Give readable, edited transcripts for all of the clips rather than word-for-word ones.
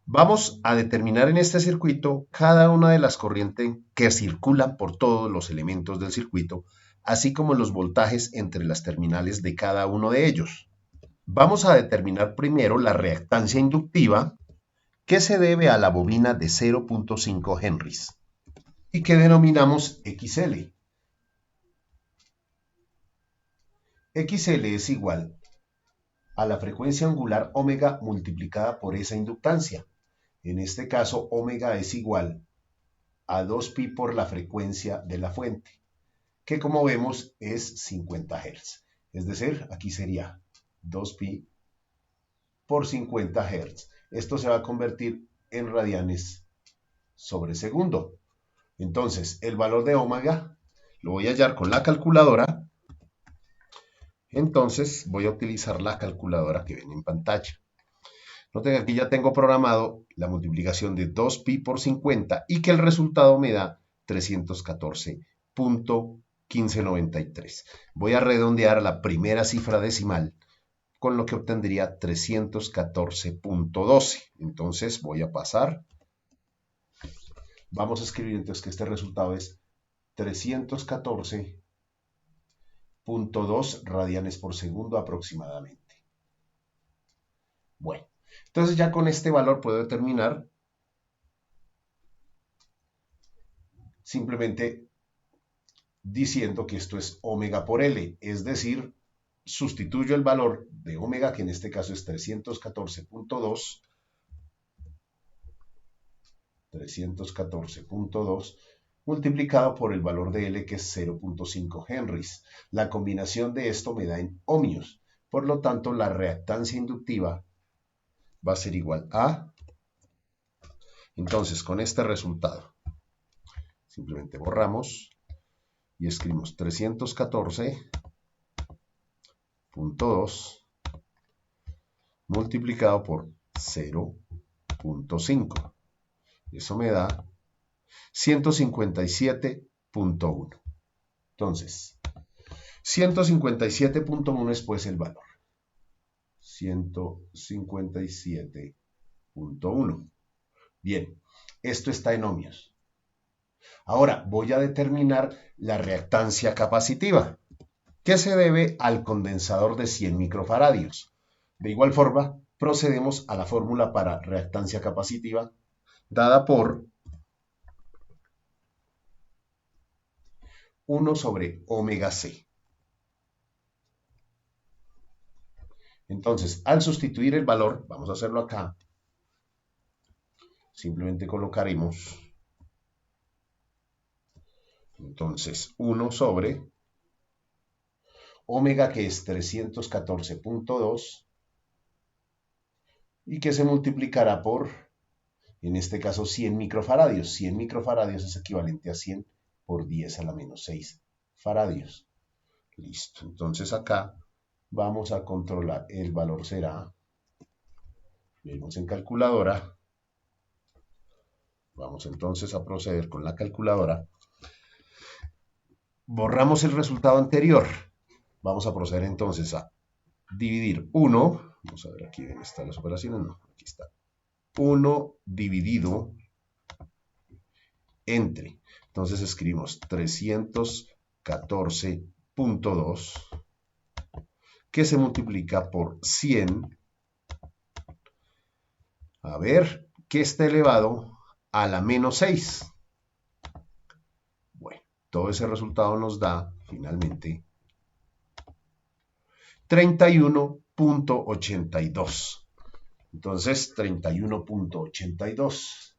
Vamos a determinar en este circuito cada una de las corrientes que circulan por todos los elementos del circuito, así como los voltajes entre las terminales de cada uno de ellos. Vamos a determinar primero la reactancia inductiva que se debe a la bobina de 0.5 henrys y que denominamos XL. XL es igual a la frecuencia angular omega multiplicada por esa inductancia. En este caso, omega es igual a 2pi por la frecuencia de la fuente, que como vemos es 50 Hz. Es decir, aquí sería 2pi por 50 Hz. Esto se va a convertir en radianes sobre segundo. Entonces, el valor de omega lo voy a hallar con la calculadora. Entonces, voy a utilizar la calculadora que ven en pantalla. Noten que aquí ya tengo programado la multiplicación de 2pi por 50 y que el resultado me da 314.1593. Voy a redondear la primera cifra decimal, con lo que obtendría 314.12. Entonces voy a pasar. Vamos a escribir entonces que este resultado es 314.2 radianes por segundo aproximadamente. Bueno, entonces ya con este valor puedo determinar simplemente diciendo que esto es omega por L, es decir, sustituyo el valor de omega, que en este caso es 314.2, multiplicado por el valor de L, que es 0.5 henrys. La combinación de esto me da en ohmios. Por lo tanto, la reactancia inductiva va a ser igual a... Entonces, con este resultado, simplemente borramos y escribimos 314.2 multiplicado por 0.5. Eso me da 157.1. Entonces, 157.1 es pues el valor. 157.1. Bien, esto está en ohmios. Ahora voy a determinar la reactancia capacitiva, que se debe al condensador de 100 microfaradios. De igual forma, procedemos a la fórmula para reactancia capacitiva, dada por 1 sobre omega c. Entonces, al sustituir el valor, vamos a hacerlo acá, simplemente colocaremos, entonces, 1 sobre omega, que es 314.2, y que se multiplicará por, en este caso, 100 microfaradios. 100 microfaradios es equivalente a 100 por 10 a la menos 6 faradios. Listo. Entonces acá vamos a controlar. El valor será, vemos en calculadora. Vamos entonces a proceder con la calculadora. Borramos el resultado anterior. Vamos a proceder entonces a dividir 1. Vamos a ver aquí, ¿dónde están las operaciones? No, aquí está. 1 dividido entre. Entonces escribimos 314.2 que se multiplica por 100. A ver, que está elevado a la menos 6. Bueno, todo ese resultado nos da finalmente 31.82. Entonces, 31.82.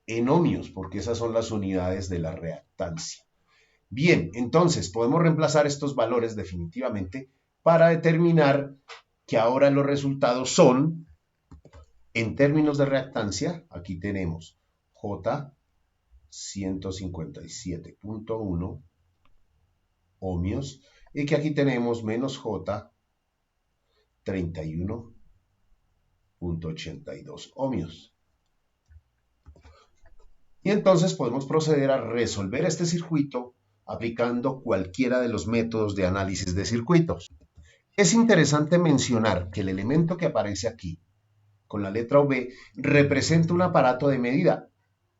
En ohmios, porque esas son las unidades de la reactancia. Bien, entonces podemos reemplazar estos valores definitivamente para determinar que ahora los resultados son, en términos de reactancia, aquí tenemos J 157.1 ohmios y que aquí tenemos menos J 31.82 ohmios. Y entonces podemos proceder a resolver este circuito aplicando cualquiera de los métodos de análisis de circuitos. Es interesante mencionar que el elemento que aparece aquí, con la letra V, representa un aparato de medida,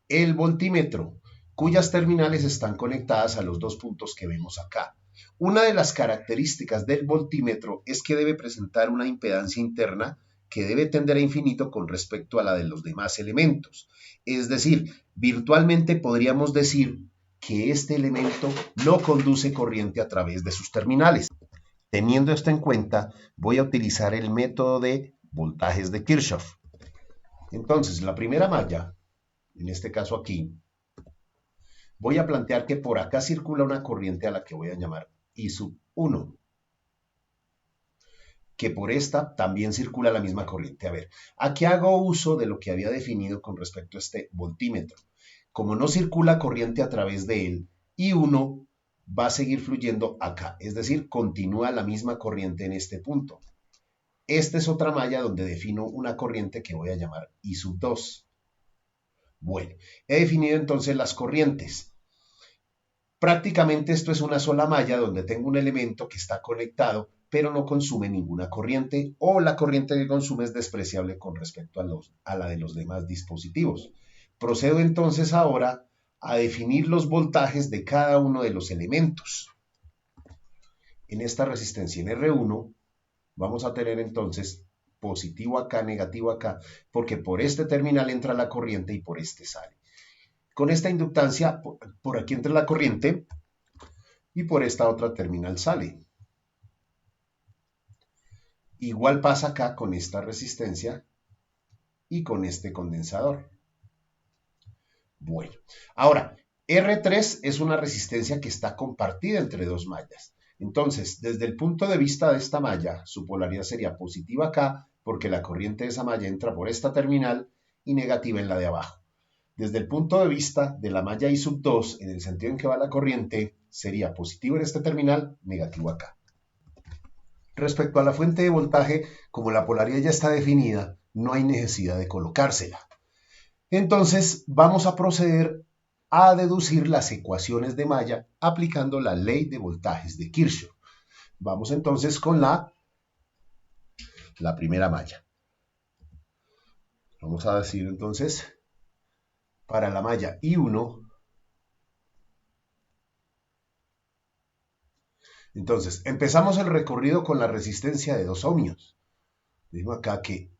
el voltímetro, cuyas terminales están conectadas a los dos puntos que vemos acá. Una de las características del voltímetro es que debe presentar una impedancia interna que debe tender a infinito con respecto a la de los demás elementos. Es decir, virtualmente podríamos decir que este elemento no conduce corriente a través de sus terminales. Teniendo esto en cuenta, voy a utilizar el método de voltajes de Kirchhoff. Entonces, la primera malla, en este caso aquí, voy a plantear que por acá circula una corriente a la que voy a llamar I sub 1, que por esta también circula la misma corriente. A ver, aquí hago uso de lo que había definido con respecto a este voltímetro. Como no circula corriente a través de él, I1 va a seguir fluyendo acá, es decir, continúa la misma corriente en este punto. Esta es otra malla donde defino una corriente que voy a llamar I sub 2. Bueno, he definido entonces las corrientes. Prácticamente esto es una sola malla donde tengo un elemento que está conectado, pero no consume ninguna corriente, o la corriente que consume es despreciable con respecto a la de los demás dispositivos. Procedo entonces ahora a definir los voltajes de cada uno de los elementos. En esta resistencia en R1 vamos a tener entonces positivo acá, negativo acá, porque por este terminal entra la corriente y por este sale. Con esta inductancia, por aquí entra la corriente y por esta otra terminal sale. Igual pasa acá con esta resistencia y con este condensador. Bueno, ahora, R3 es una resistencia que está compartida entre dos mallas. Entonces, desde el punto de vista de esta malla, su polaridad sería positiva acá, porque la corriente de esa malla entra por esta terminal, y negativa en la de abajo. Desde el punto de vista de la malla I sub 2, en el sentido en que va la corriente, sería positivo en este terminal, negativo acá. Respecto a la fuente de voltaje, como la polaridad ya está definida, no hay necesidad de colocársela. Entonces, vamos a proceder a deducir las ecuaciones de malla aplicando la ley de voltajes de Kirchhoff. Vamos entonces con la primera malla. Vamos a decir entonces, para la malla I1, entonces empezamos el recorrido con la resistencia de 2 ohmios. Digo acá que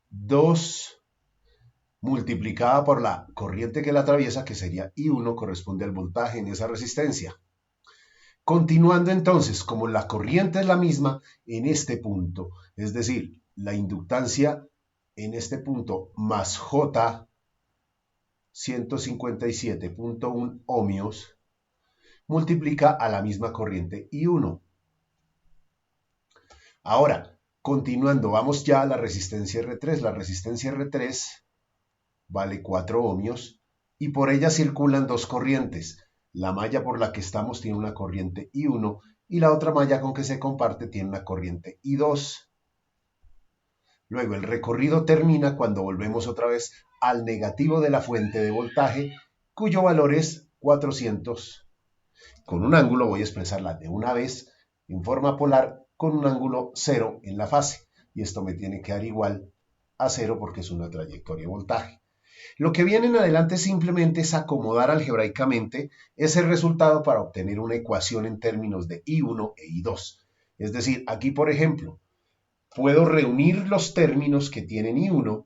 2 multiplicada por la corriente que la atraviesa, que sería I1, corresponde al voltaje en esa resistencia. Continuando entonces, como la corriente es la misma en este punto, es decir, la inductancia en este punto más J 157.1 ohmios, multiplica a la misma corriente I1. Ahora, continuando, vamos ya a la resistencia R3. La resistencia R3 vale 4 ohmios y por ella circulan dos corrientes. La malla por la que estamos tiene una corriente I1 y la otra malla con que se comparte tiene una corriente I2. Luego el recorrido termina cuando volvemos otra vez al negativo de la fuente de voltaje, cuyo valor es 400. Con un ángulo voy a expresarla de una vez en forma polar con un ángulo 0 en la fase. Y esto me tiene que dar igual a 0 porque es una trayectoria de voltaje. Lo que viene en adelante simplemente es acomodar algebraicamente ese resultado para obtener una ecuación en términos de I1 e I2. Es decir, aquí por ejemplo, puedo reunir los términos que tienen I1.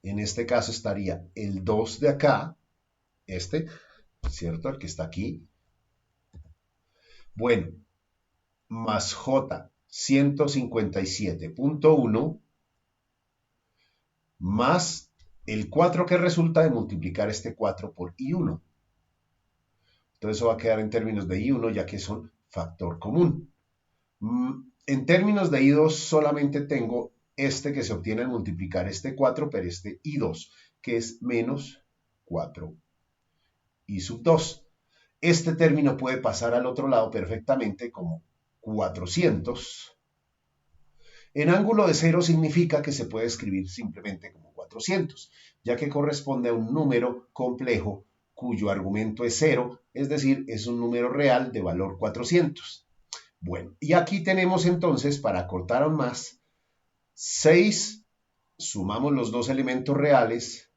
En este caso estaría el 2 de acá, ¿cierto? El que está aquí. Bueno, más J 157.1 más el 4 que resulta de multiplicar este 4 por I1. Entonces eso va a quedar en términos de I1 ya que son factor común. En términos de I2 solamente tengo este que se obtiene al multiplicar este 4 por este I2, que es menos 4 I sub 2. Este término puede pasar al otro lado perfectamente como 400. En ángulo de 0 significa que se puede escribir simplemente como 400, ya que corresponde a un número complejo cuyo argumento es 0, es decir, es un número real de valor 400. Bueno, y aquí tenemos entonces, para cortar aún más, 6, sumamos los dos elementos reales,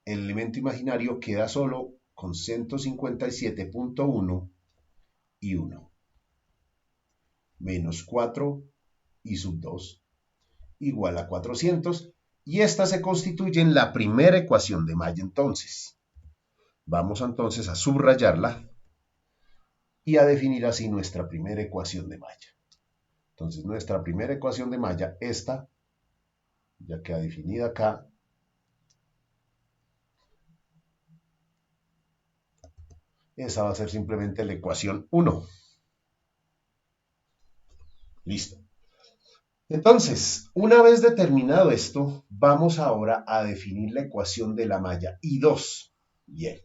el elemento imaginario queda solo con 157.1 y 1, menos 4 y sub 2, igual a 400, y esta se constituye en la primera ecuación de malla entonces. Vamos entonces a subrayarla y a definir así nuestra primera ecuación de malla. Entonces nuestra primera ecuación de malla, esta, ya queda definida acá. Esa va a ser simplemente la ecuación 1. Listo. Entonces, una vez determinado esto, vamos ahora a definir la ecuación de la malla I2. Bien.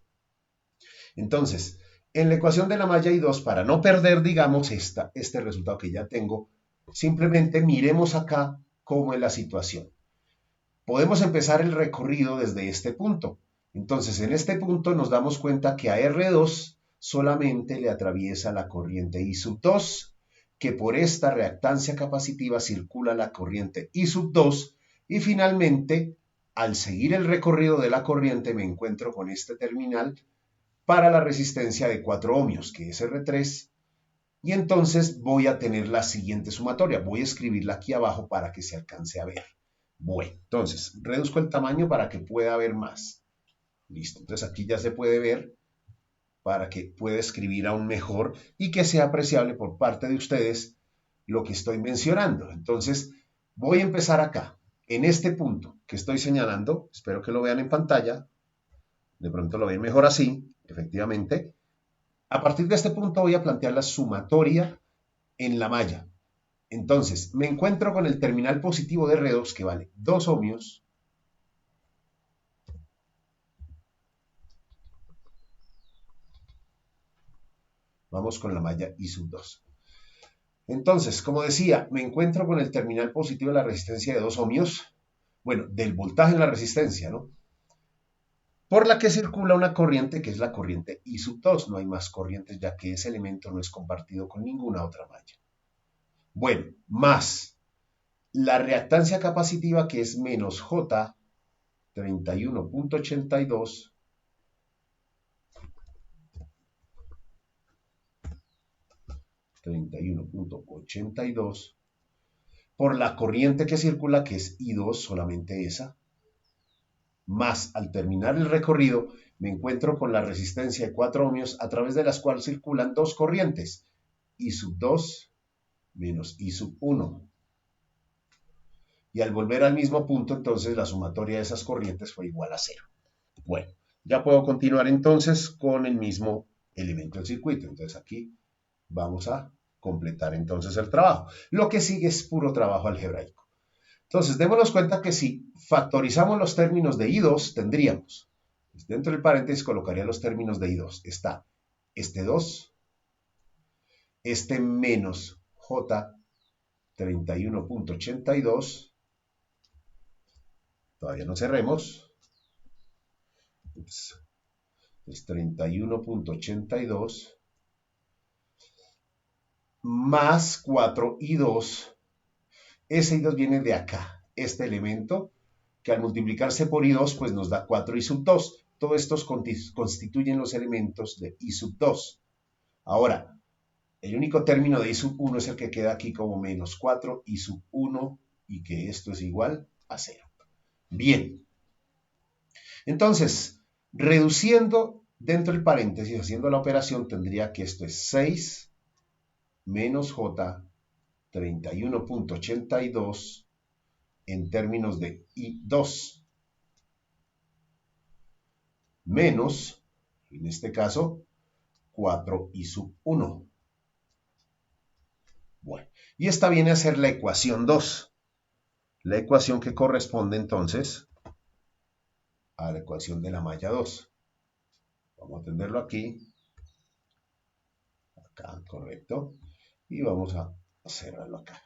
Entonces, en la ecuación de la malla I2, para no perder, digamos, este resultado que ya tengo, simplemente miremos acá cómo es la situación. Podemos empezar el recorrido desde este punto. Entonces, en este punto nos damos cuenta que a R2 solamente le atraviesa la corriente I sub 2, que por esta reactancia capacitiva circula la corriente I sub 2, y finalmente, al seguir el recorrido de la corriente, me encuentro con este terminal para la resistencia de 4 ohmios, que es R3, y entonces voy a tener la siguiente sumatoria. Voy a escribirla aquí abajo para que se alcance a ver. Bueno, entonces, reduzco el tamaño para que pueda ver más. Listo, entonces aquí ya se puede ver para que pueda escribir aún mejor y que sea apreciable por parte de ustedes lo que estoy mencionando. Entonces, voy a empezar acá, en este punto que estoy señalando. Espero que lo vean en pantalla. De pronto lo ven mejor así, efectivamente. A partir de este punto voy a plantear la sumatoria en la malla. Entonces, me encuentro con el terminal positivo de R2 que vale 2 ohmios. Vamos con la malla I sub 2. Entonces, como decía, me encuentro con el terminal positivo de la resistencia de 2 ohmios. Bueno, del voltaje en la resistencia, ¿no? Por la que circula una corriente que es la corriente I sub 2. No hay más corrientes ya que ese elemento no es compartido con ninguna otra malla. Bueno, más la reactancia capacitiva que es menos J 31.82 31.82 por la corriente que circula, que es I2, solamente esa, más al terminar el recorrido me encuentro con la resistencia de 4 ohmios a través de las cuales circulan dos corrientes, I sub 2 menos I sub 1. Y al volver al mismo punto, entonces la sumatoria de esas corrientes fue igual a 0. Bueno, ya puedo continuar entonces con el mismo elemento del circuito. Entonces aquí vamos a completar entonces el trabajo. Lo que sigue es puro trabajo algebraico. Entonces, démonos cuenta que si factorizamos los términos de I2, tendríamos, dentro del paréntesis colocaría los términos de I2. Está este 2, este menos J 31.82, todavía no cerremos, es 31.82, más 4 I2. Ese I2 viene de acá, este elemento, que al multiplicarse por I2, pues nos da 4 I sub 2. Todos estos constituyen los elementos de I sub 2. Ahora, el único término de I sub 1 es el que queda aquí como menos 4 I sub 1, y que esto es igual a 0. Bien. Entonces, reduciendo dentro del paréntesis, haciendo la operación, tendría que esto es 6 menos J 31.82 en términos de I2 menos, en este caso, 4 I sub 1. Bueno, y esta viene a ser la ecuación 2. La ecuación que corresponde entonces a la ecuación de la malla 2. Vamos a tenerlo aquí. Acá, correcto. Y vamos a cerrarlo acá.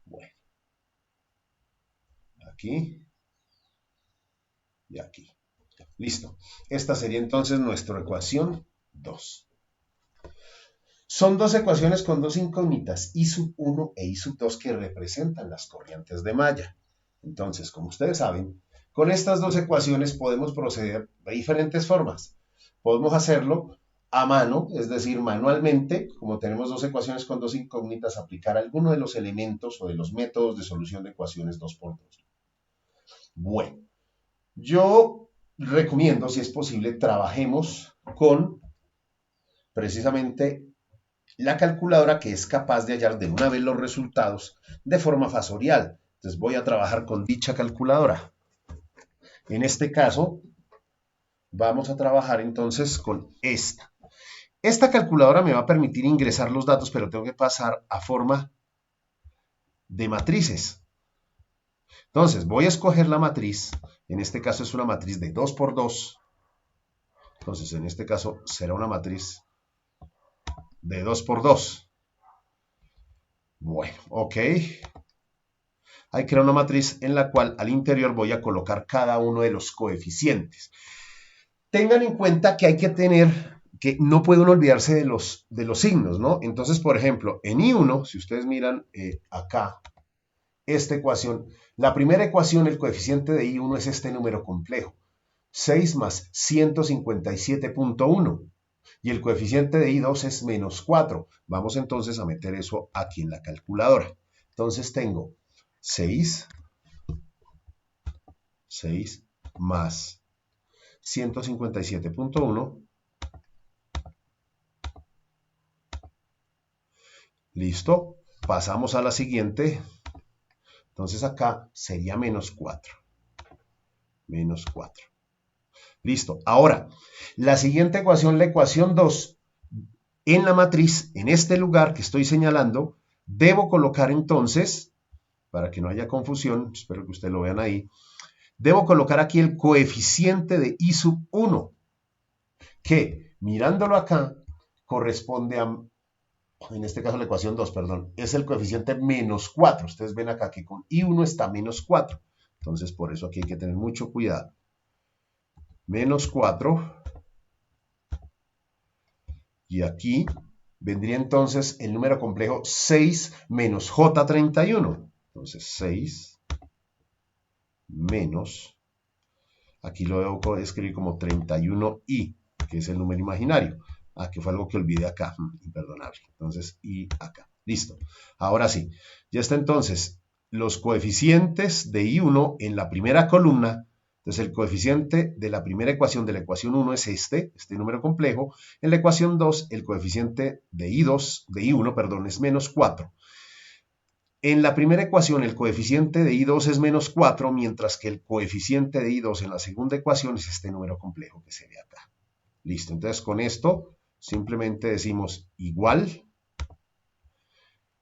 Bueno. Aquí. Y aquí. Listo. Esta sería entonces nuestra ecuación 2. Son dos ecuaciones con dos incógnitas, I sub 1 e I sub 2, que representan las corrientes de malla. Entonces, como ustedes saben, con estas dos ecuaciones podemos proceder de diferentes formas. Podemos hacerlo a mano, es decir, manualmente, como tenemos dos ecuaciones con dos incógnitas, aplicar alguno de los elementos o de los métodos de solución de ecuaciones 2×2. Bueno, yo recomiendo, si es posible, trabajemos con precisamente la calculadora, que es capaz de hallar de una vez los resultados de forma fasorial. Entonces voy a trabajar con dicha calculadora. En este caso, vamos a trabajar entonces con esta. Esta calculadora me va a permitir ingresar los datos, pero tengo que pasar a forma de matrices. Entonces voy a escoger la matriz. En este caso es una matriz de 2×2. Entonces en este caso será una matriz de 2×2. Bueno, ok. Hay que crear una matriz en la cual al interior voy a colocar cada uno de los coeficientes. Tengan en cuenta que hay que tener, que no pueden olvidarse de los signos, ¿no? Entonces, por ejemplo, en I1, si ustedes miran acá, esta ecuación, la primera ecuación, el coeficiente de I1 es este número complejo, 6 más 157.1. Y el coeficiente de I2 es -4. Vamos entonces a meter eso aquí en la calculadora. Entonces tengo 6 más 157.1. Listo. Pasamos a la siguiente. Entonces acá sería -4. -4. Listo. Ahora, la siguiente ecuación, la ecuación 2, en la matriz, en este lugar que estoy señalando, debo colocar entonces, para que no haya confusión, espero que ustedes lo vean ahí, debo colocar aquí el coeficiente de I sub 1, que mirándolo acá, corresponde a, en este caso la ecuación 2, perdón, es el coeficiente -4. Ustedes ven acá que con I1 está -4. Entonces, por eso aquí hay que tener mucho cuidado. -4. Y aquí vendría entonces el número complejo 6 menos J31. Entonces, 6 menos, aquí lo debo escribir como 31i, que es el número imaginario. Ah, que fue algo que olvidé acá, imperdonable. Entonces, i acá. Listo. Ahora sí, ya está entonces los coeficientes de I1 en la primera columna. Entonces, el coeficiente de la primera ecuación, de la ecuación 1, es este número complejo. En la ecuación 2, el coeficiente de I1, perdón, es -4. En la primera ecuación, el coeficiente de I2 es -4, mientras que el coeficiente de I2 en la segunda ecuación es este número complejo que se ve acá. Listo, entonces con esto simplemente decimos igual.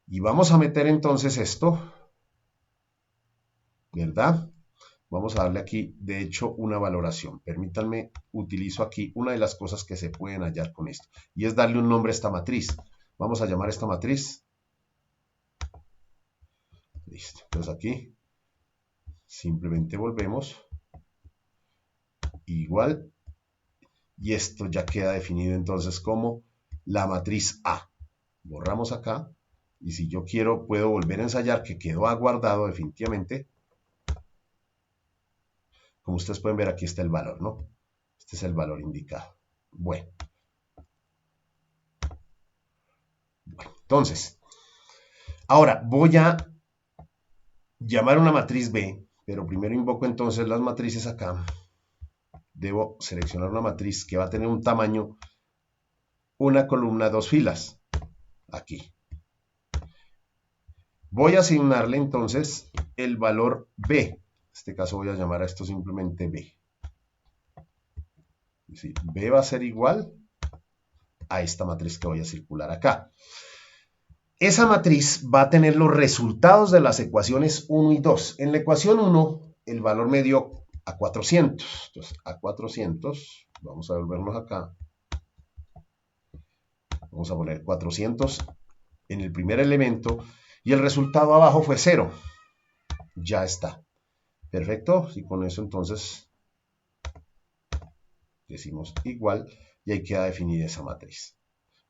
Y vamos a meter entonces esto, ¿verdad? Vamos a darle aquí, de hecho, una valoración. Permítanme, utilizo aquí una de las cosas que se pueden hallar con esto, y es darle un nombre a esta matriz. Vamos a llamar esta matriz. Listo, entonces aquí simplemente volvemos. Igual. Y esto ya queda definido entonces como la matriz A. Borramos acá. Y si yo quiero, puedo volver a ensayar, que quedó guardado definitivamente. Como ustedes pueden ver, aquí está el valor, ¿no? Este es el valor indicado. Bueno. Entonces, ahora voy a llamar una matriz B, pero primero invoco entonces las matrices acá. Debo seleccionar una matriz que va a tener un tamaño, una columna, 2 filas. Aquí. Voy a asignarle entonces el valor B. En este caso voy a llamar a esto simplemente B. Sí, B va a ser igual a esta matriz que voy a circular acá. Esa matriz va a tener los resultados de las ecuaciones 1 y 2. En la ecuación 1, el valor me dio a 400. Entonces, a 400, vamos a volvernos acá. Vamos a poner 400 en el primer elemento y el resultado abajo fue 0. Ya está. Perfecto. Y con eso entonces decimos igual y ahí queda definida esa matriz.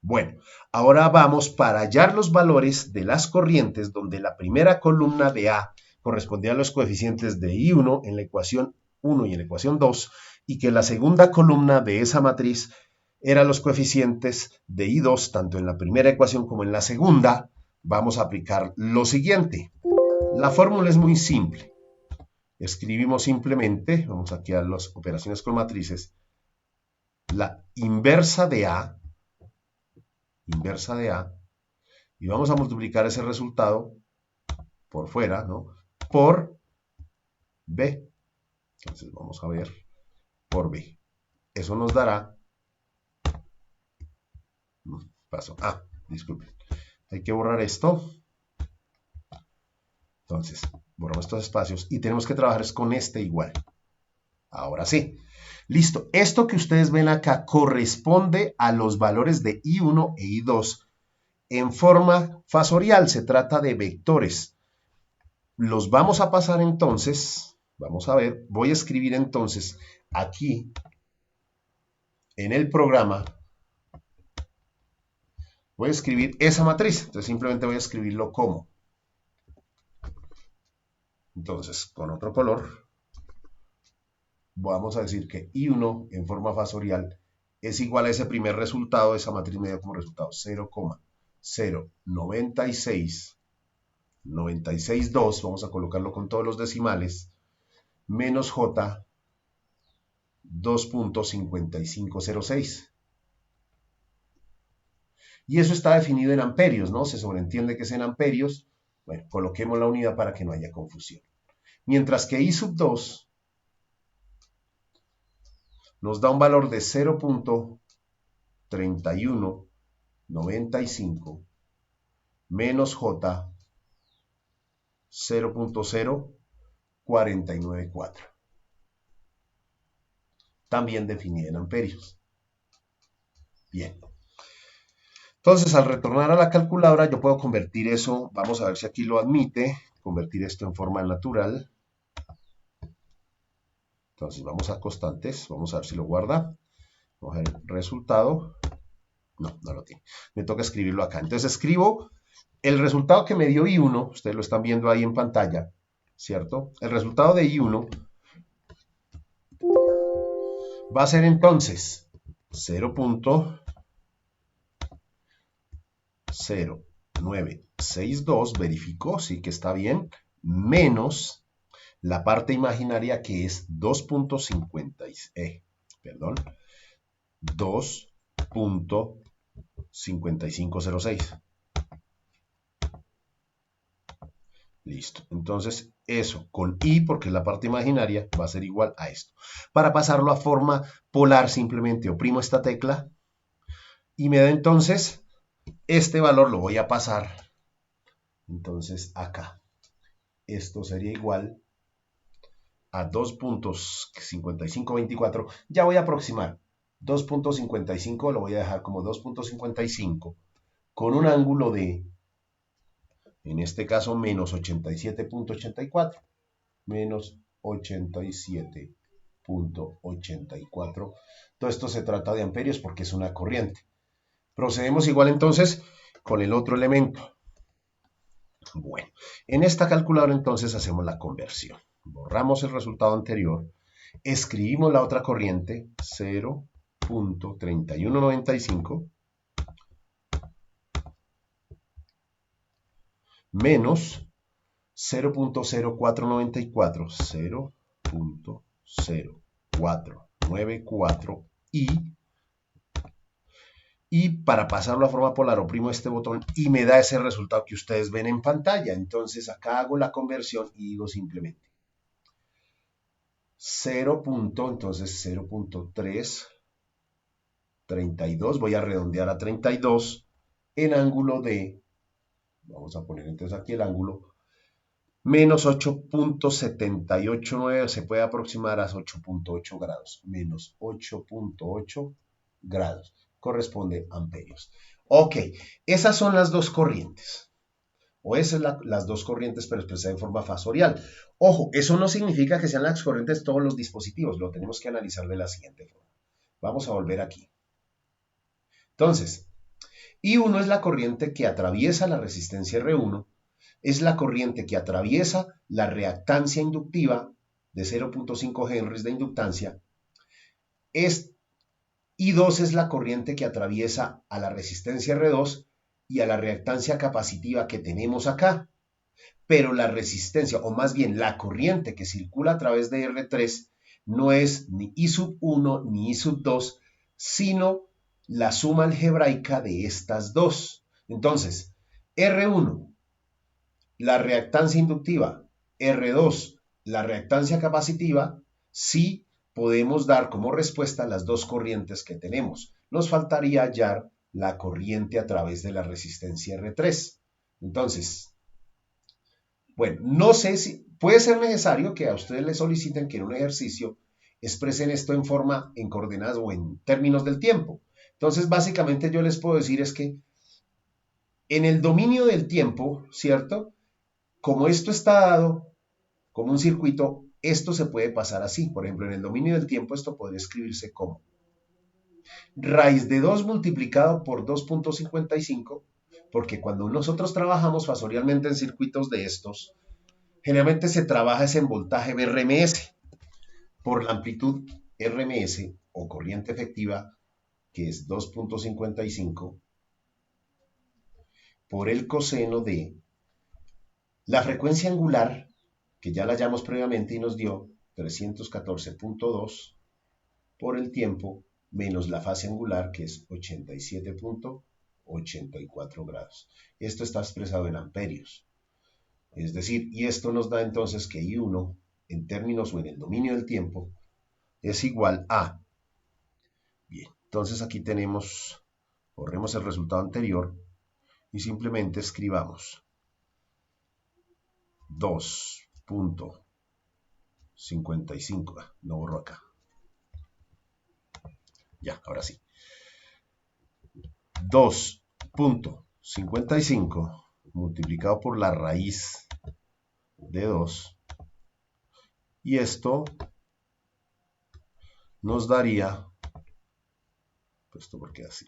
Bueno, ahora vamos para hallar los valores de las corrientes donde la primera columna de A correspondía a los coeficientes de I1 en la ecuación 1 y en la ecuación 2 y que la segunda columna de esa matriz eran los coeficientes de I2 tanto en la primera ecuación como en la segunda. Vamos a aplicar lo siguiente. La fórmula es muy simple. Escribimos simplemente, vamos aquí a las operaciones con matrices, la inversa de A, y vamos a multiplicar ese resultado por fuera, ¿no? Por B. Entonces vamos a ver por B. Eso nos dará, disculpen, hay que borrar esto. Entonces, borramos estos espacios y tenemos que trabajar con este igual. Ahora sí. Listo. Esto que ustedes ven acá corresponde a los valores de I1 e I2 en forma fasorial. Se trata de vectores. Los vamos a pasar entonces, vamos a ver, voy a escribir entonces aquí en el programa, voy a escribir esa matriz. Entonces simplemente voy a escribirlo como. Entonces, con otro color, vamos a decir que I1 en forma fasorial es igual a ese primer resultado. Esa matriz me dio como resultado 0,096,962, vamos a colocarlo con todos los decimales, menos J 2.5506. Y eso está definido en amperios, ¿no? Se sobreentiende que es en amperios. Bueno, coloquemos la unidad para que no haya confusión. Mientras que I sub 2 nos da un valor de 0.3195 menos J 0.0494. También definida en amperios. Bien. Entonces, al retornar a la calculadora, yo puedo convertir eso, vamos a ver si aquí lo admite, convertir esto en forma natural. Entonces, vamos a constantes, vamos a ver si lo guarda. Vamos a ver el resultado. No, no lo tiene. Me toca escribirlo acá. Entonces, escribo el resultado que me dio I1, ustedes lo están viendo ahí en pantalla, ¿cierto? El resultado de I1 va a ser entonces 0.0962, verificó, sí que está bien, menos la parte imaginaria que es 2.5506. Listo. Entonces, eso con I, porque es la parte imaginaria, va a ser igual a esto. Para pasarlo a forma polar, simplemente oprimo esta tecla y me da entonces este valor, lo voy a pasar. Entonces, acá. Esto sería igual a 2.5524. Ya voy a aproximar. 2.55 lo voy a dejar como 2.55 con un ángulo de, en este caso, menos 87.84. Menos 87.84. Todo esto se trata de amperios porque es una corriente. Procedemos igual entonces con el otro elemento. Bueno, en esta calculadora entonces hacemos la conversión. Borramos el resultado anterior, escribimos la otra corriente, 0.3195 menos 0.0494, 0.0494 y para pasarlo a forma polar oprimo este botón y me da ese resultado que ustedes ven en pantalla. Entonces acá hago la conversión y digo simplemente 0.332, voy a redondear a 32 en ángulo de, vamos a poner entonces aquí el ángulo, menos 8.789, se puede aproximar a 8.8 grados, menos 8.8 grados, corresponde a amperios. Ok, esas son las dos corrientes, o esas son las dos corrientes pero expresadas en forma fasorial. Ojo, eso no significa que sean las corrientes de todos los dispositivos, lo tenemos que analizar de la siguiente forma. Vamos a volver aquí. Entonces, I1 es la corriente que atraviesa la resistencia R1, es la corriente que atraviesa la reactancia inductiva de 0.5 henries de inductancia. I2 es la corriente que atraviesa a la resistencia R2 y a la reactancia capacitiva que tenemos acá. Pero la resistencia, o más bien la corriente que circula a través de R3, no es ni I sub 1 ni I sub 2, sino la suma algebraica de estas dos. Entonces, R1, la reactancia inductiva, R2, la reactancia capacitiva, sí podemos dar como respuesta las dos corrientes que tenemos. Nos faltaría hallar la corriente a través de la resistencia R3. Entonces, bueno, no sé si puede ser necesario que a ustedes les soliciten que en un ejercicio expresen esto en forma, en coordenadas o en términos del tiempo. Entonces, básicamente yo les puedo decir es que en el dominio del tiempo, ¿cierto? Como esto está dado como un circuito, esto se puede pasar así. Por ejemplo, en el dominio del tiempo esto podría escribirse como raíz de 2 multiplicado por 2.55, porque cuando nosotros trabajamos fasorialmente en circuitos de estos, generalmente se trabaja ese en voltaje BRMS por la amplitud RMS o corriente efectiva, que es 2.55, por el coseno de la frecuencia angular, que ya la hallamos previamente y nos dio 314.2, por el tiempo, menos la fase angular, que es 87.84 grados. Esto está expresado en amperios. Es decir, y esto nos da entonces que I1, en términos o en el dominio del tiempo, es igual a... Bien, entonces aquí tenemos, borremos el resultado anterior y simplemente escribamos 2.55, no borro acá. Ya, ahora sí. 2.55 multiplicado por la raíz de 2. Y esto nos daría, esto porque así.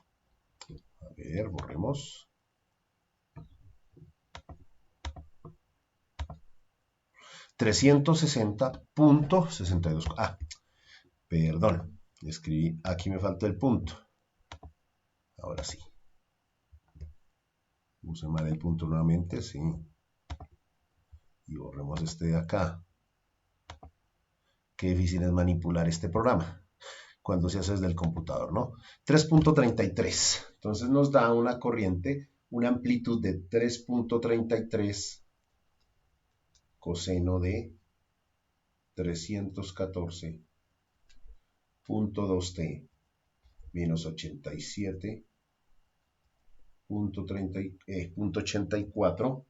A ver, borremos. 360.62. Perdón. Escribí, aquí me faltó el punto. Ahora sí. Use mal el punto nuevamente, sí. Y borremos este de acá. Qué difícil es manipular este programa cuando se hace desde el computador, ¿no? 3.33. Entonces nos da una corriente, una amplitud de 3.33 coseno de 314.2t menos 87.84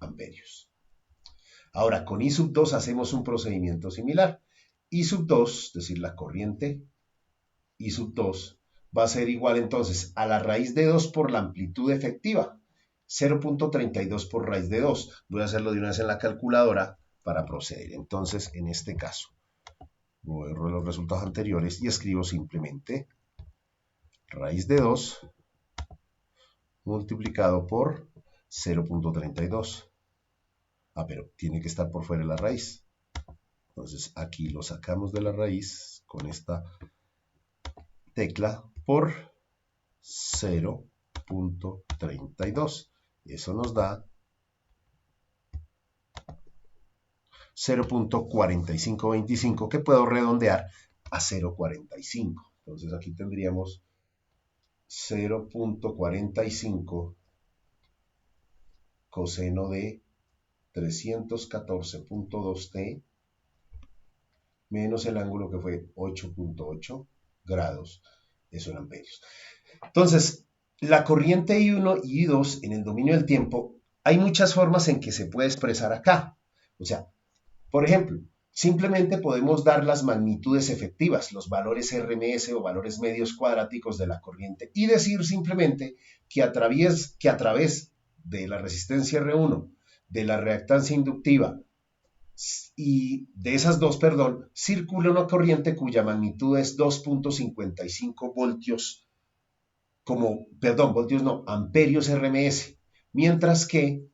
amperios. Ahora, con I sub 2 hacemos un procedimiento similar. I sub 2, es decir, la corriente I sub 2, va a ser igual entonces a la raíz de 2 por la amplitud efectiva. 0.32 por raíz de 2. Voy a hacerlo de una vez en la calculadora para proceder. Entonces, en este caso, borro los resultados anteriores y escribo simplemente raíz de 2 multiplicado por 0.32. Pero tiene que estar por fuera de la raíz. Entonces aquí lo sacamos de la raíz con esta tecla por 0.32. Eso nos da 0.4525, que puedo redondear a 0.45. Entonces aquí tendríamos 0.45 coseno de 314.2t menos el ángulo que fue 8.8 grados. Eso en amperios. Entonces, la corriente I1 y I2 en el dominio del tiempo, hay muchas formas en que se puede expresar acá. O sea, por ejemplo, simplemente podemos dar las magnitudes efectivas, los valores RMS o valores medios cuadráticos de la corriente y decir simplemente que a través de la resistencia R1, de la reactancia inductiva Y de esas dos, perdón, circula una corriente cuya magnitud es 2.55 voltios, voltios no, amperios RMS, mientras que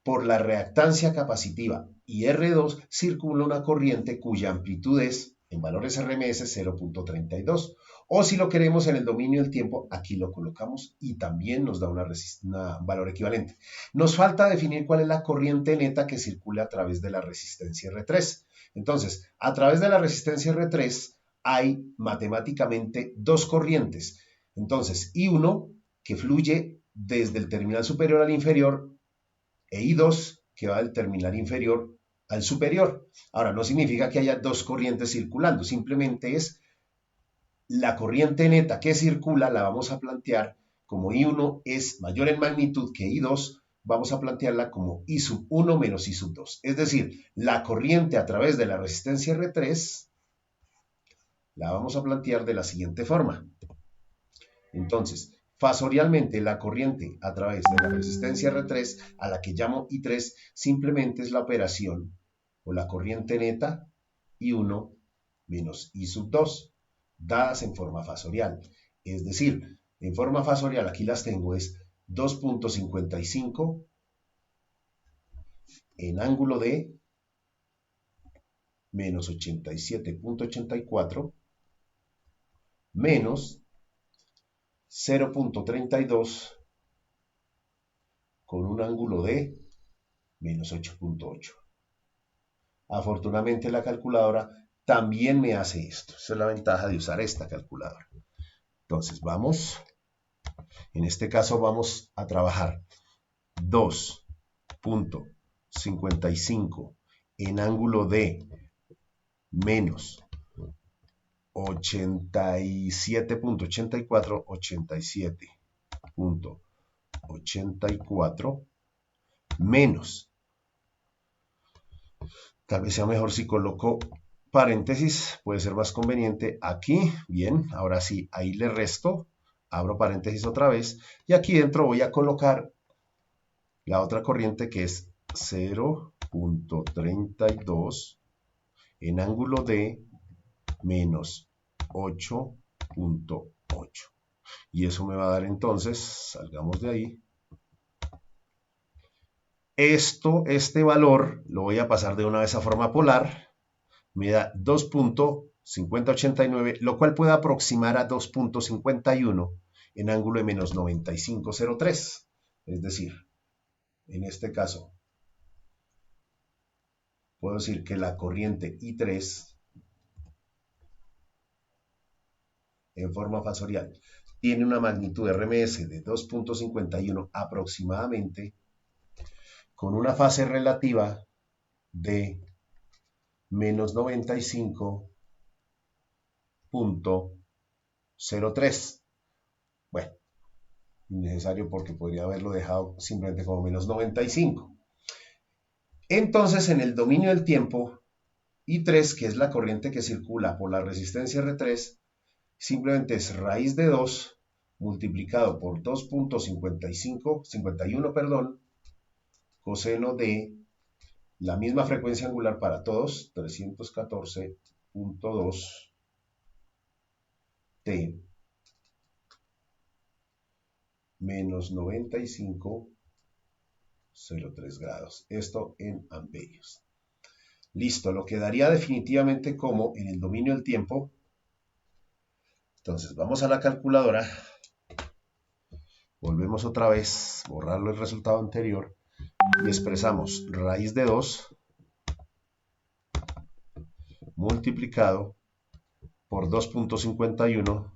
por la reactancia capacitiva y R2 circula una corriente cuya amplitud es, en valores RMS, 0.32. O si lo queremos en el dominio del tiempo, aquí lo colocamos y también nos da un valor equivalente. Nos falta definir cuál es la corriente neta que circula a través de la resistencia R3. Entonces, a través de la resistencia R3 hay matemáticamente dos corrientes. Entonces, I1 que fluye desde el terminal superior al inferior e I2 que va del terminal inferior al superior. Ahora, no significa que haya dos corrientes circulando, simplemente es la corriente neta que circula, la vamos a plantear como I1 es mayor en magnitud que I2, vamos a plantearla como I sub 1 menos I sub 2. Es decir, la corriente a través de la resistencia R3 la vamos a plantear de la siguiente forma. Entonces, fasorialmente la corriente a través de la resistencia R3, a la que llamo I3, simplemente es la operación o la corriente neta I1 menos I sub 2, dadas en forma fasorial. Es decir, en forma fasorial aquí las tengo es 2.55 en ángulo de menos 87.84 menos 0.32 con un ángulo de menos 8.8. Afortunadamente la calculadora también me hace esto. Esa es la ventaja de usar esta calculadora. Entonces vamos, en este caso vamos a trabajar 2.55 en ángulo de menos 87.84, 87.84 menos, tal vez sea mejor si coloco paréntesis, puede ser más conveniente aquí, bien, ahora sí, ahí le resto, abro paréntesis otra vez, y aquí dentro voy a colocar la otra corriente que es 0.32 en ángulo de menos 8.8. Y eso me va a dar entonces, salgamos de ahí, este valor lo voy a pasar de una vez a forma polar, me da 2.5089, lo cual puede aproximar a 2.51 en ángulo de menos 9503. Es decir, en este caso, puedo decir que la corriente I3 en forma fasorial tiene una magnitud RMS de 2.51 aproximadamente, con una fase relativa de menos 95.03. Bueno, innecesario porque podría haberlo dejado simplemente como menos 95. Entonces, en el dominio del tiempo, I3, que es la corriente que circula por la resistencia R3, simplemente es raíz de 2 multiplicado por 2.51, perdón, coseno de la misma frecuencia angular para todos, 314.2 T menos 95.03 grados. Esto en amperios. Listo, lo quedaría definitivamente como en el dominio del tiempo. Entonces vamos a la calculadora. Volvemos otra vez, borrarlo el resultado anterior. Y expresamos raíz de 2 multiplicado por 2.51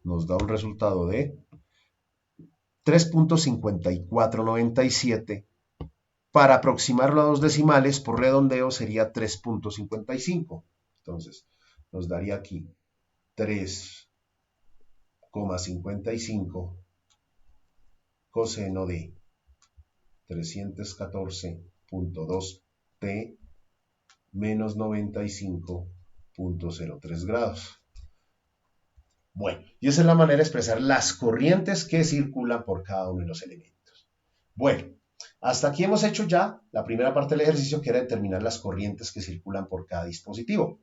nos da un resultado de 3.5497. Para aproximarlo a dos decimales, por redondeo sería 3.55. Entonces, nos daría aquí 3,55 coseno de 314.2 T menos 95.03 grados. Bueno, y esa es la manera de expresar las corrientes que circulan por cada uno de los elementos. Bueno, Hasta aquí hemos hecho ya la primera parte del ejercicio, que era determinar las corrientes que circulan por cada dispositivo.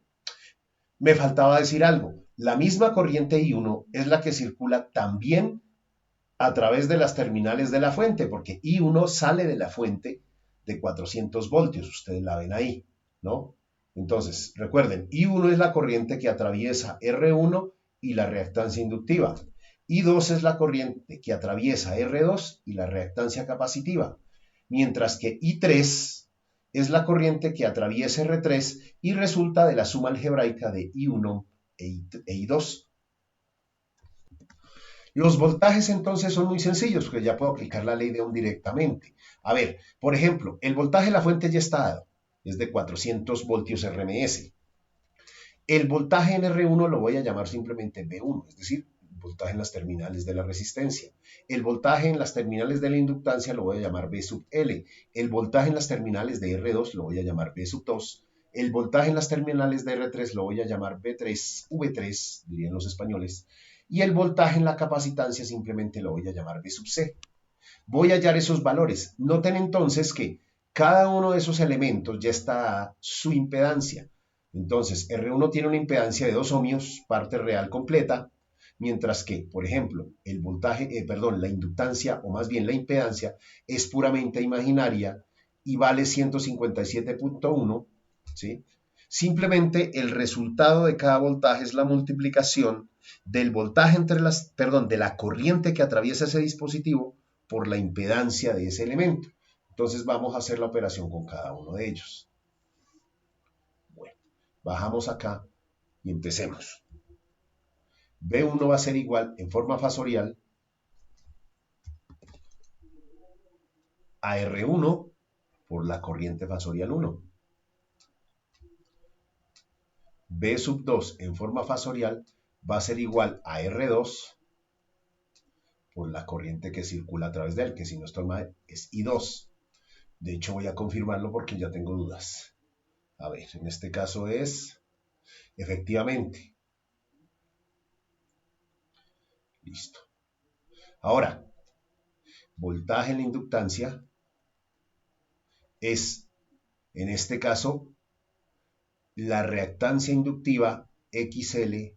Me faltaba decir algo. La misma corriente I1 es la que circula también a través de las terminales de la fuente, porque I1 sale de la fuente de 400 voltios, ustedes la ven ahí, ¿no? Entonces, recuerden, I1 es la corriente que atraviesa R1 y la reactancia inductiva. I2 es la corriente que atraviesa R2 y la reactancia capacitiva, mientras que I3 es la corriente que atraviesa R3 y resulta de la suma algebraica de I1 e I2. Los voltajes entonces son muy sencillos, porque ya puedo aplicar la ley de Ohm directamente. A ver, por ejemplo, el voltaje de la fuente ya está dado, es de 400 voltios RMS. El voltaje en R1 lo voy a llamar simplemente V1, es decir, el voltaje en las terminales de la resistencia. El voltaje en las terminales de la inductancia lo voy a llamar V sub L. El voltaje en las terminales de R2 lo voy a llamar V sub 2. El voltaje en las terminales de R3 lo voy a llamar V3, V3, dirían los españoles. Y el voltaje en la capacitancia simplemente lo voy a llamar V sub C. Voy a hallar esos valores. Noten entonces que cada uno de esos elementos ya está a su impedancia. Entonces, R1 tiene una impedancia de 2 ohmios, parte real completa, mientras que, por ejemplo, el voltaje, la inductancia, o más bien la impedancia, es puramente imaginaria y vale 157.1, ¿sí? Simplemente el resultado de cada voltaje es la multiplicación del voltaje de la corriente que atraviesa ese dispositivo por la impedancia de ese elemento. Entonces vamos a hacer la operación con cada uno de ellos. Bueno, bajamos acá y empecemos. B1 va a ser igual en forma fasorial a R1 por la corriente fasorial 1. B sub 2 en forma fasorial va a ser igual a R2 por la corriente que circula a través de él, que si no estoy mal es I2. De hecho voy a confirmarlo porque ya tengo dudas. A ver, en este caso es, efectivamente. Listo. Ahora, voltaje en la inductancia es, en este caso, la reactancia inductiva XL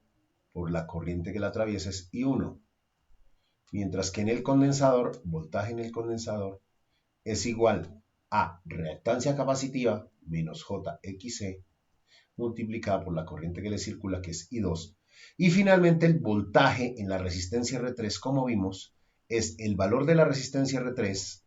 por la corriente que la atraviesa es I1. Mientras que en el condensador, voltaje en el condensador es igual a reactancia capacitiva menos JXC multiplicada por la corriente que le circula, que es I2. Y finalmente el voltaje en la resistencia R3, como vimos, es el valor de la resistencia R3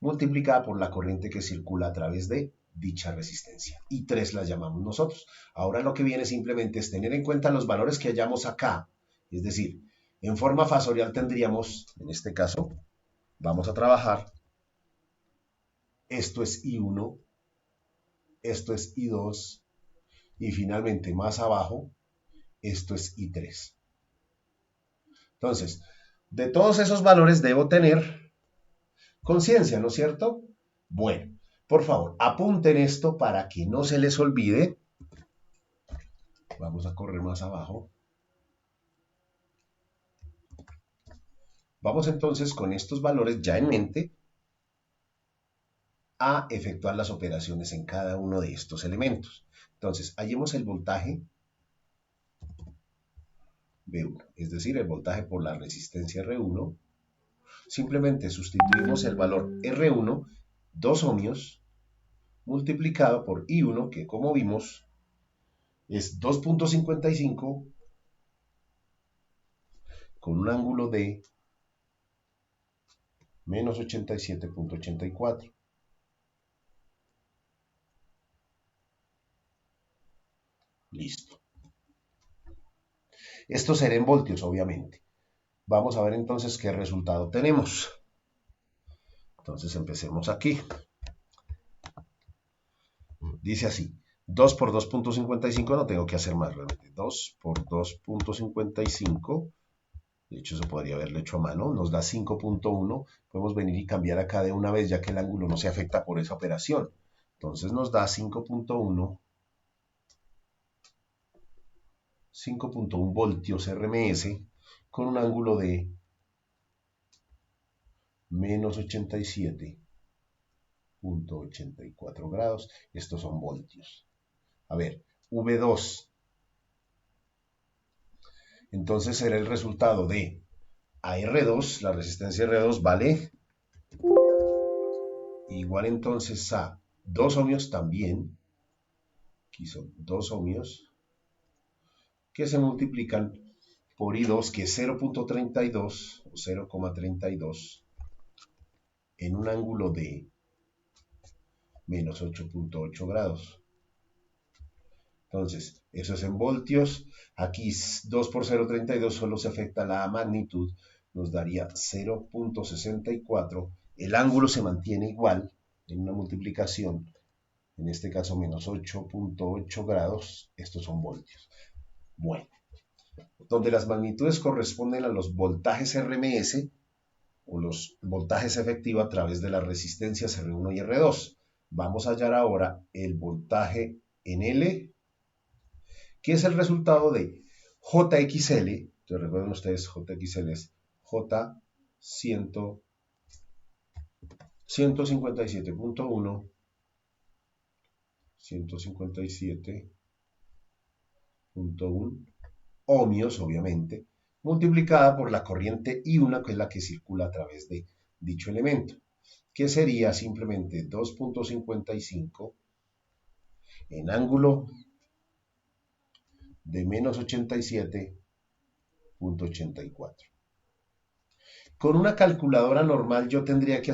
multiplicada por la corriente que circula a través de dicha resistencia. I3 la llamamos nosotros. Ahora lo que viene simplemente es tener en cuenta los valores que hallamos acá. Es decir, en forma fasorial tendríamos, en este caso, vamos a trabajar, esto es I1, esto es I2, y finalmente más abajo, esto es I3. Entonces, de todos esos valores debo tener conciencia, ¿no es cierto? Bueno, por favor, apunten esto para que no se les olvide. Vamos a correr más abajo. Vamos entonces con estos valores ya en mente a efectuar las operaciones en cada uno de estos elementos. Entonces, hallemos el voltaje B1, es decir, el voltaje por la resistencia R1. Simplemente sustituimos el valor R1, 2 ohmios, multiplicado por I1, que como vimos es 2.55 con un ángulo de menos 87.84. Listo. Esto será en voltios, obviamente. Vamos a ver entonces qué resultado tenemos. Entonces empecemos aquí. Dice así, 2 por 2.55, no tengo que hacer más realmente. 2 por 2.55, de hecho se podría haberlo hecho a mano, nos da 5.1. Podemos venir y cambiar acá de una vez, ya que el ángulo no se afecta por esa operación. Entonces nos da 5.1 voltios RMS con un ángulo de menos 87 .84 grados. Estos son voltios. A ver, V2. Entonces será el resultado de a R2, la resistencia R2 vale igual entonces a 2 ohmios también. Aquí son 2 ohmios que se multiplican por I2, que es 0.32 o 0,32 en un ángulo de menos 8.8 grados. Entonces, eso es en voltios. Aquí 2 por 0.32 solo se afecta la magnitud, nos daría 0.64. El ángulo se mantiene igual en una multiplicación, en este caso menos 8.8 grados. Estos son voltios. Bueno, donde las magnitudes corresponden a los voltajes RMS o los voltajes efectivos a través de las resistencias R1 y R2. Vamos a hallar ahora el voltaje en L, que es el resultado de JXL. Entonces recuerden ustedes, JXL es J 157.1, 157.1 ohmios, obviamente, multiplicada por la corriente I1, que es la que circula a través de dicho elemento, que sería simplemente 2.55 en ángulo de menos 87.84. Con una calculadora normal yo tendría que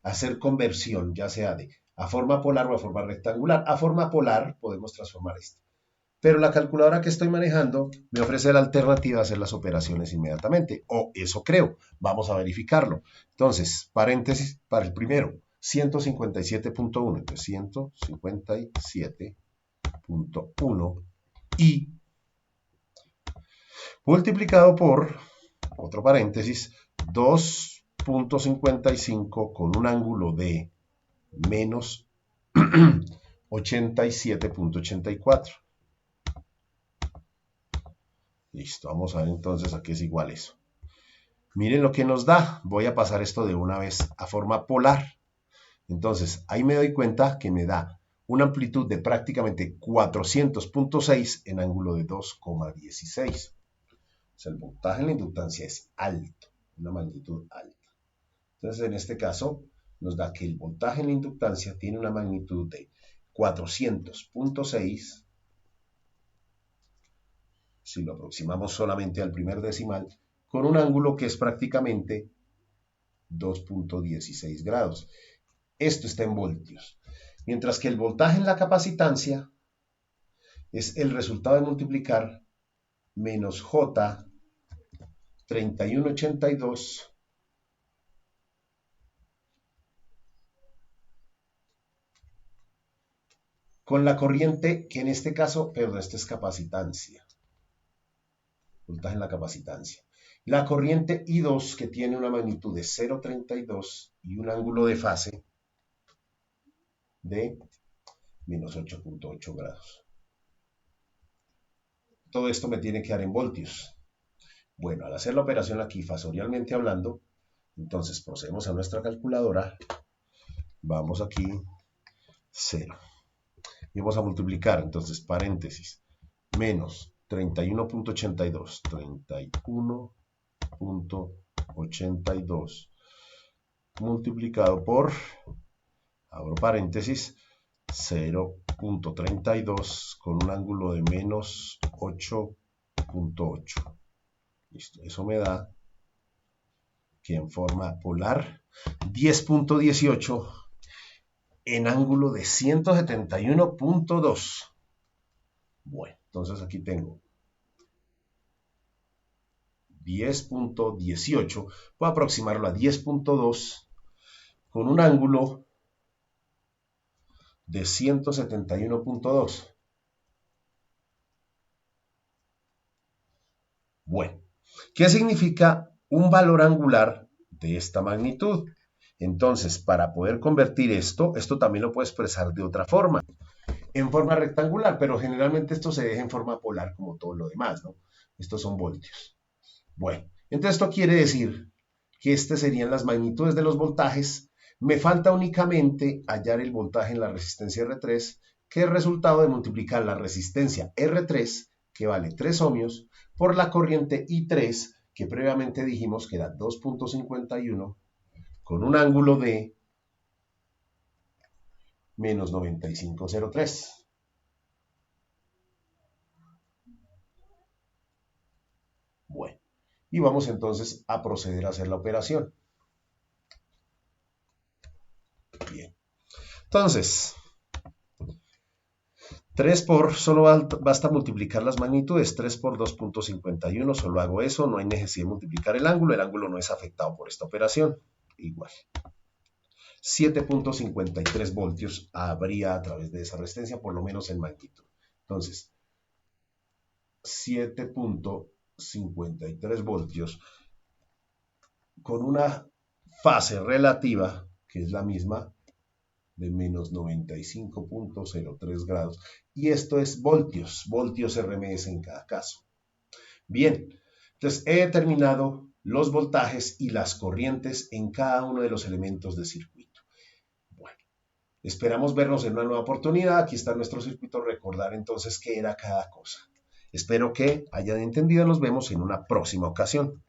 hacer conversión, ya sea a forma polar o a forma rectangular. A forma polar podemos transformar esto. Pero la calculadora que estoy manejando me ofrece la alternativa de hacer las operaciones inmediatamente. O eso creo. Vamos a verificarlo. Entonces, paréntesis para el primero. 157.1. Entonces, 157.1 y multiplicado por, otro paréntesis, 2.55 con un ángulo de menos 87.84. Listo, vamos a ver entonces a qué es igual eso. Miren lo que nos da. Voy a pasar esto de una vez a forma polar. Entonces, ahí me doy cuenta que me da una amplitud de prácticamente 400.6 en ángulo de 2,16. O sea, el voltaje en la inductancia es alto, una magnitud alta. Entonces, en este caso, nos da que el voltaje en la inductancia tiene una magnitud de 400.6. Si lo aproximamos solamente al primer decimal, con un ángulo que es prácticamente 2.16 grados. Esto está en voltios. Mientras que el voltaje en la capacitancia es el resultado de multiplicar menos J 3182 con la corriente, que en este caso, perdón, esto es capacitancia. Voltaje en la capacitancia. La corriente I2, que tiene una magnitud de 0,32 y un ángulo de fase de menos 8.8 grados. Todo esto me tiene que dar en voltios. Bueno, al hacer la operación aquí fasorialmente hablando, entonces procedemos a nuestra calculadora. Vamos aquí, 0. Y vamos a multiplicar, entonces, paréntesis, menos 31.82, 31.82 multiplicado por, abro paréntesis, 0.32 con un ángulo de menos 8.8. Listo, eso me da que en forma polar 10.18 en ángulo de 171.2. Bueno, entonces aquí tengo 10.18. Voy a aproximarlo a 10.2 con un ángulo de 171.2. Bueno, ¿qué significa un valor angular de esta magnitud? Entonces, para poder convertir esto también lo puedo expresar de otra forma, en forma rectangular, pero generalmente esto se deja en forma polar como todo lo demás, ¿no? Estos son voltios. Bueno, entonces esto quiere decir que estas serían las magnitudes de los voltajes Me falta únicamente hallar el voltaje en la resistencia R3, que es el resultado de multiplicar la resistencia R3, que vale 3 ohmios, por la corriente I3, que previamente dijimos que era 2.51, con un ángulo de menos 95.03. Bueno, y vamos entonces a proceder a hacer la operación. Bien. Entonces, 3 por, solo basta multiplicar las magnitudes, 3 por 2.51, solo hago eso, no hay necesidad de multiplicar el ángulo no es afectado por esta operación. Igual. 7.53 voltios habría a través de esa resistencia, por lo menos en magnitud. Entonces, 7.53 voltios con una fase relativa, que es la misma, de menos 95.03 grados. Y esto es voltios RMS en cada caso. Bien, entonces he determinado los voltajes y las corrientes en cada uno de los elementos del circuito. Bueno, esperamos vernos en una nueva oportunidad. Aquí está nuestro circuito, recordar entonces qué era cada cosa. Espero que hayan entendido. Nos vemos en una próxima ocasión.